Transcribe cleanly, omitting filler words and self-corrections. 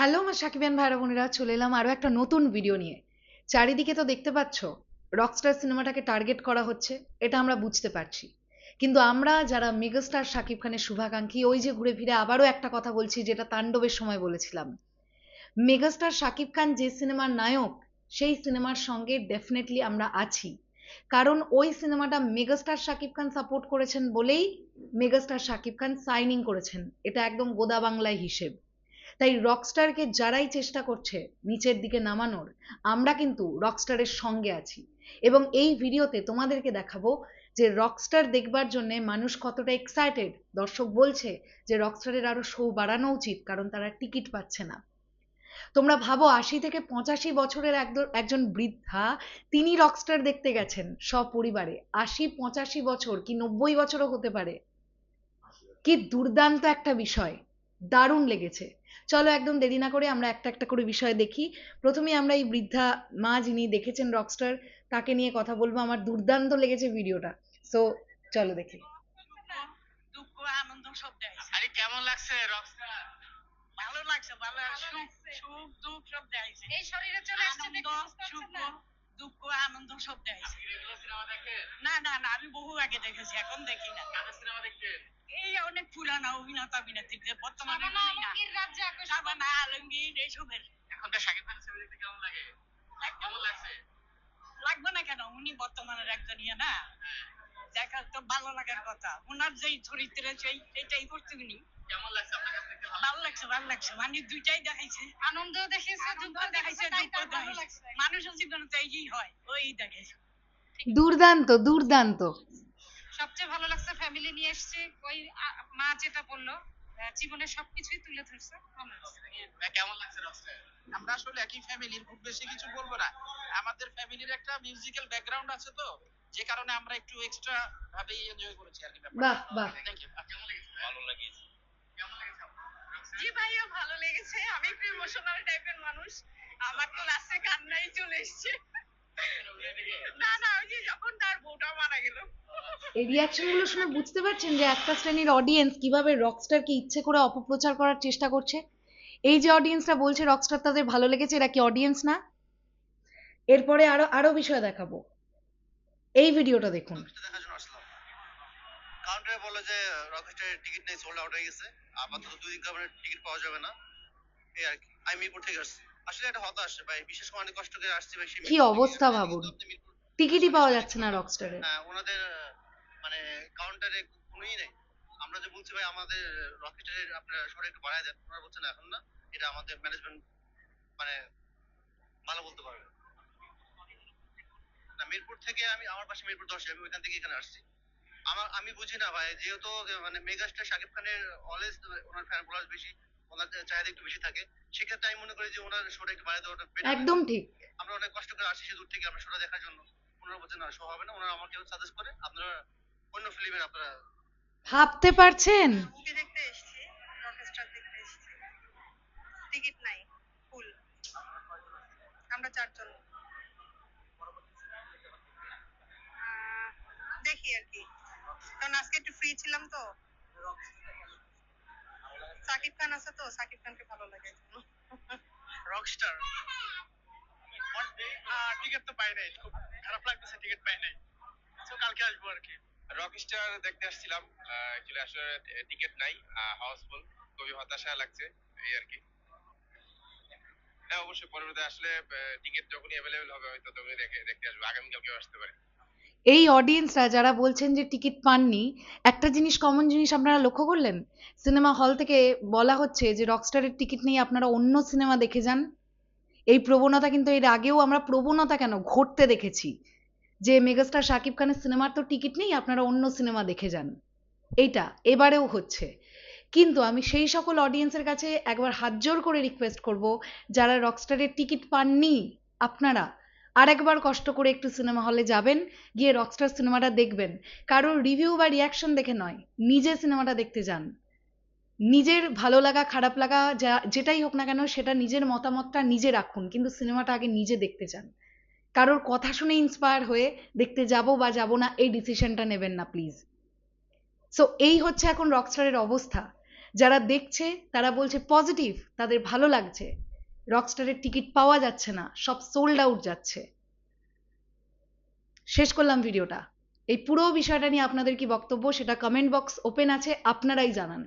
Hello আমার সাকিবিয়ান ভাইরা বোনেরা, চলে এলাম আরও একটা নতুন ভিডিও নিয়ে। চারিদিকে তো দেখতে পাচ্ছ রকস্টার সিনেমাটাকে টার্গেট করা হচ্ছে, এটা আমরা বুঝতে পারছি। কিন্তু আমরা যারা মেগাস্টার শাকিব খানের শুভাকাঙ্ক্ষী, ওই যে ঘুরে ফিরে আবারও একটা কথা বলছি যেটা তাণ্ডবের সময় বলেছিলাম, মেগাস্টার শাকিব খান যে সিনেমার নায়ক, সেই সিনেমার সঙ্গে ডেফিনেটলি আমরা আছি। কারণ ওই সিনেমাটা মেগাস্টার শাকিব খান সাপোর্ট করেছেন বলেই মেগাস্টার শাকিব খান সাইনিং করেছেন, এটা একদম গোদা বাংলায় হিসেব। তাই রকস্টারকে যারাই চেষ্টা করছে নিচের দিকে নামানোর, আমরা কিন্তু রকস্টারের সঙ্গে আছি। এবং এই ভিডিওতে তোমাদেরকে দেখাবো যে রকস্টার দেখবার জন্য মানুষ কতটা এক্সাইটেড। দর্শক বলছে যে রকস্টারের আরো শো বাড়ানো উচিত, কারণ তারা টিকিট পাচ্ছে না। তোমরা ভাবো ৮০ থেকে ৮৫ বছরের একজন বৃদ্ধা, তিনি রকস্টার দেখতে গেছেন সপরিবারে। ৮০ ৮৫ বছর কি ৯০ বছরও হতে পারে। কি দুর্দান্ত একটা বিষয়, দারুণ লেগেছে। চলো একদম দেরি না করে আমরা একটা একটা করে বিষয় দেখি। প্রথমে আমরা এই বৃদ্ধা মা যিনি দেখেছেন রকস্টার, তাকে নিয়ে কথা বলবো। আমার দুর্দান্ত লেগেছে ভিডিওটা, সো চলো দেখি। দুঃখ আনন্দ সব দেয়। আরে কেমন লাগছে রকস্টার? ভালো লাগছে, ভালো সুখ সুখ দুঃখ সব দেয়। এই শরীরে চলে আসছে, সুখ দুঃখ আনন্দ সব দেয়। সিনেমা দেখে? না না না, আমি বহু আগে দেখেছি, এখন দেখি না। কাদের সিনেমা দেখতে? এই অনেক পুরানা অভিনেতা অভিনেত্রীদের, বর্তমানে শাবানা আলমগীর এইসবের। এখনকার শাকিব খানের ছবি দেখতে কেমন লাগে? কেমন লাগছে? লাগবে না কেন, উনি বর্তমানের একজন ইয়ে না, দেখা তো ভালো লাগার কথা। ওনার যেই চরিত্রে সেইটাই করতে উনি। কেমন লাগছে আপনার কাছে? ভালো লাগছে, ভালো লাগছে। মানে দুইটাই দেখাইছে, আনন্দ দেখাইছে, দুঃখ দেখাইছে, দুঃখ দেখাইছে। মানুষের জীবনে তো এই হয়, ওই দেখাইছে। দুর্দান্ত দুর্দান্ত। সবচেয়ে ভালো লাগছে ফ্যামিলি নিয়ে এসেছে, ওই মা যেটা বললো জীবনের সবকিছুই তুলে ধরছে। কেমন লাগছে রকস্টার? আমরা আসলে একই ফ্যামিলির, খুব বেশি কিছু বলবো না। আমাদের ফ্যামিলির একটা মিউজিক্যাল ব্যাকগ্রাউন্ড আছে, তো যে কারণে আমরা একটু এক্সট্রা ভাবে এনজয় করেছি আর কি। বাহ বাহ। Thank you. কেমন লেগেছে? ভালো লেগেছে। কেমন লেগেছে? জি ভাইয়া ভালো লেগেছে। আমি একটু ইমোশনাল টাইপের মানুষ, আমার তো লাস্টে কান্নাই চলে এসেছে। না না, ওই যে যখন তার বউটা মারা গেল। এই রিয়াকশন গুলো শুনে বুঝতে পারছেন যে একটা শ্রেণীর অডিয়েন্স কিভাবে রকস্টারকে ইচ্ছে করে অপপ্রচার করার চেষ্টা করছে। এই যে অডিয়েন্সরা বলছে রকস্টার তাদের ভালো লেগেছে, এরা কি অডিয়েন্স না? এরপরে আরো আরো বিষয় দেখাবো, এই ভিডিওটা দেখুন। কাউন্টারে বললো যে রকেটের টিকিট নেই, সোল্ড আউট হয়ে গেছে, আপাতত 2 দিন কারণে টিকিট পাওয়া যাবে না, এই আর কি। আমি মিরপুর থেকে আসছি, আসলে এটা হতাশ ভাই, বিশেষ করে অনেক কষ্ট করে আসছি ভাই। কি অবস্থা ভাবুন, টিকিটই পাওয়া যাচ্ছে না রকস্টারে। হ্যাঁ, ওনাদের মানে কাউন্টারে কোনোই নেই। আমরা যে বলছি ভাই আমাদের রকেটের আপনারা শহরে একটু বাড়ায় দেন, ওনারা বলছেন এখন না, এটা আমাদের ম্যানেজমেন্ট মানে ভালো বলতে পারবে না। মিরপুর থেকে আমি, আমার পাশে মিরপুর 10, আমি ওইখান থেকে এখানে আসছি। আমি বুঝি না ভাই, যেহেতু মানে মেগাস্টার শাকিব খানের অলওয়েজ ওনার ফ্যান ফলোয়ার্স বেশি, ওনার চাহিদা একটু বেশি থাকে, সেক্ষেত্রে আমি মনে করি যে ওনার শোটা একটু বাড়ায় দেওয়াটা বেটার। একদম ঠিক। আমরা অনেক কষ্ট করে আসি সে দূর থেকে আমরা শোটা দেখার জন্য, ওনারা বলছেন না শো হবে না। ওনারা আমাকে সাজেস্ট করে আপনারা অন্য ফিল্মের আপনারা। ভাবতে পারছেন? মুভি দেখতে এসেছি, রকস্টার দেখতে এসেছি, টিকিট নাই, ফুল। আমরা 4 জন। দেখি আর কি, কারণ আজকে একটু ফ্রি ছিলাম তো। সাকিব খান আছে তো, সাকিব খানকে ভালো লাগে। রকস্টার টিকিট তো পাই নাই, খুব খারাপ লাগতেছে, টিকিট পাই নাই। তো কালকে আসবো আর কি। রকস্টার দেখতে আসছিলাম, অ্যাকচুয়ালি আসলে টিকিট নাই, হাউসফুল, খুবই হতাশা লাগছে এই আর কি। হ্যাঁ অবশ্যই পরবর্তীতে আসলে টিকিট যখনই অ্যাভেলেবেল হবে হয়তো তখনই দেখতে আসবো, আগামীকালকেও আসতে পারে। এই অডিয়েন্সরা যারা বলছেন যে টিকিট পাননি, একটা জিনিস, কমন জিনিস আপনারা লক্ষ্য করলেন? সিনেমা হল থেকে বলা হচ্ছে যে রকস্টারের টিকিট নেই, আপনারা অন্য সিনেমা দেখে যান। এই প্রবণতা কিন্তু এর আগেও আমরা, প্রবণতা কেন, ঘটতে দেখেছি যে মেগাস্টার শাকিব খানের সিনেমার তো টিকিট নেই, আপনারা অন্য সিনেমা দেখে যান। এইটা এবারেও হচ্ছে। কিন্তু আমি সেই সকল অডিয়েন্সের কাছে একবার হাত জোর করে রিকোয়েস্ট করব, যারা রকস্টারের টিকিট পাননি, আপনারা আরেকবার কষ্ট করে একটু সিনেমা হলে যাবেন, গিয়ে রকস্টার সিনেমাটা দেখবেন। কারোর রিভিউ বা রিয়াকশন দেখে নয়, নিজে সিনেমাটা দেখতে যান। নিজের ভালো লাগা খারাপ লাগা যেটাই হোক না কেন, সেটা নিজের মতামতটা নিজে রাখুন, কিন্তু সিনেমাটা আগে নিজে দেখতে যান। কারোর কথা শুনে ইন্সপায়ার হয়ে দেখতে যাব বা যাব না এই ডিসিশনটা নেবেন না প্লিজ। সো এই হচ্ছে এখন রকস্টারের অবস্থা। যারা দেখছে তারা বলছে পজিটিভ, তাদের ভালো লাগছে। রকস্টারের টিকিট পাওয়া যাচ্ছে না, সব সোল্ড আউট যাচ্ছে। শেষ করলাম ভিডিওটা। এই পুরো বিষয়টা নিয়ে আপনাদের কি বক্তব্য সেটা কমেন্ট বক্স ওপেন আছে, আপনারাই জানান।